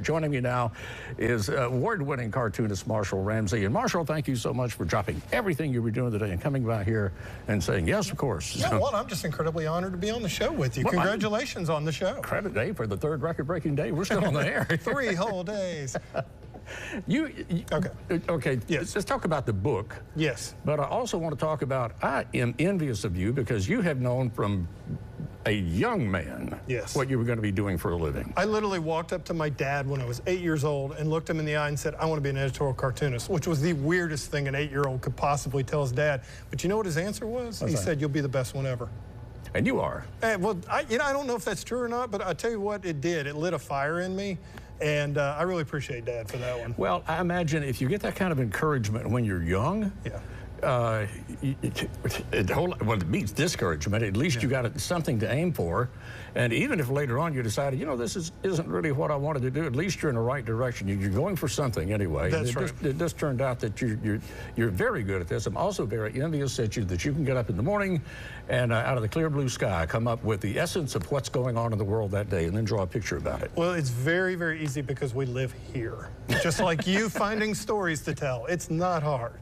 Joining me now is award-winning cartoonist Marshall Ramsey. And Marshall, thank you so much for dropping everything you were doing today and coming by here and saying, yes, of course. Yeah, well, I'm just incredibly honored to be on the show with you. Well, congratulations on the show. Credit day for the third record-breaking day. We're still on the air. 3 whole days. Okay. Yes. Let's talk about the book. Yes. But I also want to talk about, I am envious of you because you have known from a young man what you were going to be doing for a living. I literally walked up to my dad when I was 8 years old and looked him in the eye and said, I want to be an editorial cartoonist, which was the weirdest thing an 8-year-old could possibly tell his dad. But you know what his answer was? He said, you'll be the best one ever. And you are. Well, I don't know if that's true or not, but I tell you what, it did. It lit a fire in me. And I really appreciate Dad for that one. Well, I imagine if you get that kind of encouragement when you're young, it beats discouragement. At least you got something to aim for. And even if later on you decided, you know, this isn't really what I wanted to do, at least you're in the right direction. You're going for something anyway. That's right. It just turned out that you're very good at this. I'm also very envious that you can get up in the morning and out of the clear blue sky come up with the essence of what's going on in the world that day and then draw a picture about it. Well, it's very, very easy because we live here. Just like you finding stories to tell. It's not hard.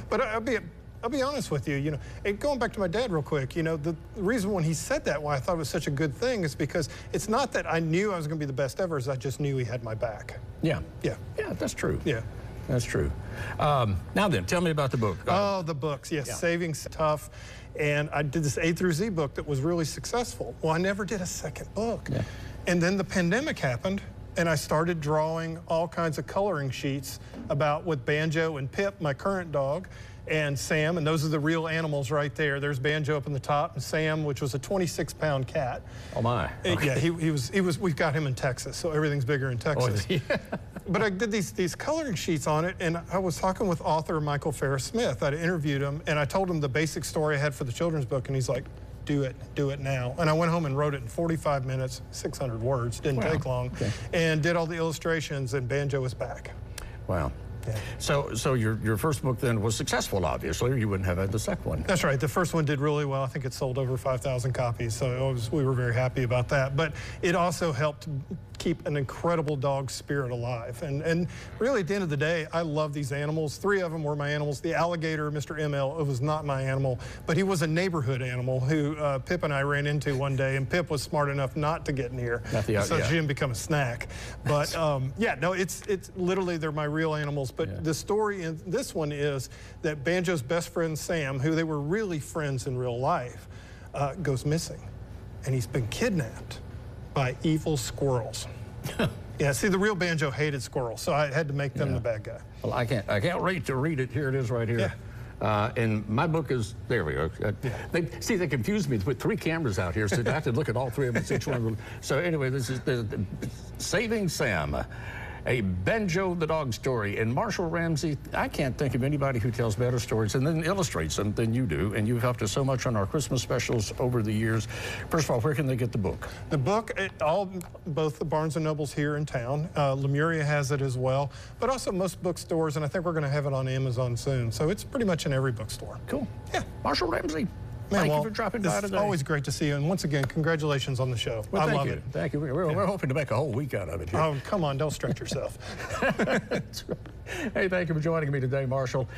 But I'll be honest with you, and going back to my dad real quick, the reason when he said that, why I thought it was such a good thing is because it's not that I knew I was going to be the best ever, I just knew he had my back. Yeah. Yeah. Yeah, that's true. Yeah. That's true. Now then, tell me about the book. Oh, the books, yes. Yeah. Saving's tough. And I did this A through Z book that was really successful. Well, I never did a second book. Yeah. And then the pandemic happened, and I started drawing all kinds of coloring sheets with Banjo and Pip, my current dog, and Sam, and those are the real animals right there. There's Banjo up in the top, and Sam, which was a 26-pound cat. Oh my! Okay. Yeah, he was. We've got him in Texas, so everything's bigger in Texas. Oh, yeah. But I did these coloring sheets on it, and I was talking with author Michael Ferris Smith. I'd interviewed him, and I told him the basic story I had for the children's book, and he's like, do it now. And I went home and wrote it in 45 minutes, 600 words, didn't take long, and did all the illustrations, and Banjo was back. Wow. Yeah. So your first book then was successful, obviously, or you wouldn't have had the second one. That's right. The first one did really well. I think it sold over 5,000 copies, so we were very happy about that. But it also helped keep an incredible dog spirit alive. And really, at the end of the day, I love these animals. 3 of them were my animals. The alligator, Mr. ML, it was not my animal, but he was a neighborhood animal who Pip and I ran into one day, and Pip was smart enough not to get near, so she didn't become a snack. But yeah, no, it's literally, they're my real animals. But the story in this one is that Banjo's best friend, Sam, who they were really friends in real life, goes missing, and he's been kidnapped by evil squirrels. Yeah, see, the real Banjo hated squirrels, so I had to make them the bad guy. Well, I can't wait to read it. Here it is right here. Yeah. And my book is, there we go. They confused me to put 3 cameras out here, so I have to look at all 3 of them. Each one. So anyway, this is Saving Sam, a Banjo the dog story. And Marshall Ramsey, I can't think of anybody who tells better stories and then illustrates them than you do. And you've helped us so much on our Christmas specials over the years. First of all, where can they get the book? The book, both the Barnes & Nobles here in town. Lemuria has it as well, but also most bookstores, and I think we're going to have it on Amazon soon. So it's pretty much in every bookstore. Cool. Yeah. Marshall Ramsey. Man, thank you for dropping by today. It's always great to see you. And once again, congratulations on the show. Well, I love it. Thank you. We're hoping to make a whole week out of it here. Oh, come on. Don't stretch yourself. That's right. Hey, thank you for joining me today, Marshall.